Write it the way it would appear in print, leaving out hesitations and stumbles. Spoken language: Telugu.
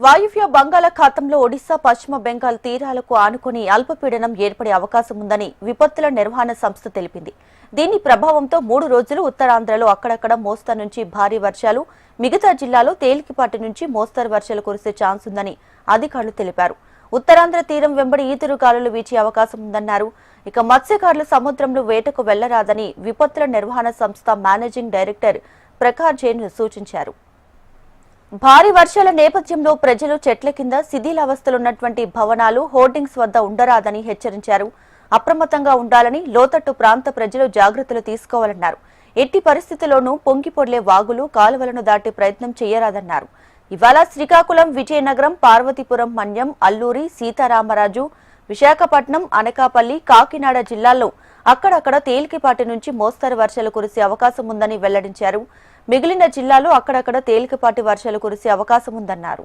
వాయువ్య బంగాళాఖాతంలో ఒడిశా పశ్చిమ బెంగాల్ తీరాలకు ఆనుకుని అల్పపీడనం ఏర్పడే అవకాశం ఉందని విపత్తుల నిర్వహణ సంస్థ తెలిపింది. దీని ప్రభావంతో 3 రోజులు ఉత్తరాంధ్రలో అక్కడక్కడ మోస్తరు నుంచి భారీ వర్షాలు, మిగతా జిల్లాలో తేలికపాటి నుంచి మోస్తరు వర్షాలు కురిసే ఛాన్స్ ఉందని అధికారులు తెలిపారు. ఉత్తరాంధ్ర తీరం వెంబడి ఈదురు గాలులు వీచే అవకాశం ఉందన్నారు. ఇక మత్స్యకారులు సముద్రంలో వేటకు వెళ్లరాదని విపత్తుల నిర్వహణ సంస్థ మేనేజింగ్ డైరెక్టర్ ప్రకాష్ జైన్ సూచించారు. భారీ వర్షాల నేపథ్యంలో ప్రజలు చెట్ల కింద శిథిలావస్థలున్నటువంటి భవనాలు, హోర్డింగ్స్ వద్ద ఉండరాదని హెచ్చరించారు. అప్రమత్తంగా ఉండాలని, లోతట్టు ప్రాంత ప్రజలు జాగ్రత్తలు తీసుకోవాలన్నారు. ఎట్టి పరిస్థితుల్లోనూ పొంగిపొర్లే వాగులు, కాలువలను దాటే ప్రయత్నం చేయరాదన్నారు. ఇవాళ శ్రీకాకుళం, విజయనగరం, పార్వతీపురం, మన్యం, అల్లూరి, సీతారామరాజు, విశాఖపట్నం, అనకాపల్లి, కాకినాడ జిల్లాల్లో అక్కడక్కడ తేలికపాటి నుంచి మోస్తరు వర్షాలు కురిసే అవకాశం ఉందని వెల్లడించారు. మిగిలిన జిల్లాలో అక్కడక్కడ తేలికపాటి వర్షాలు కురిసే అవకాశం ఉందన్నారు.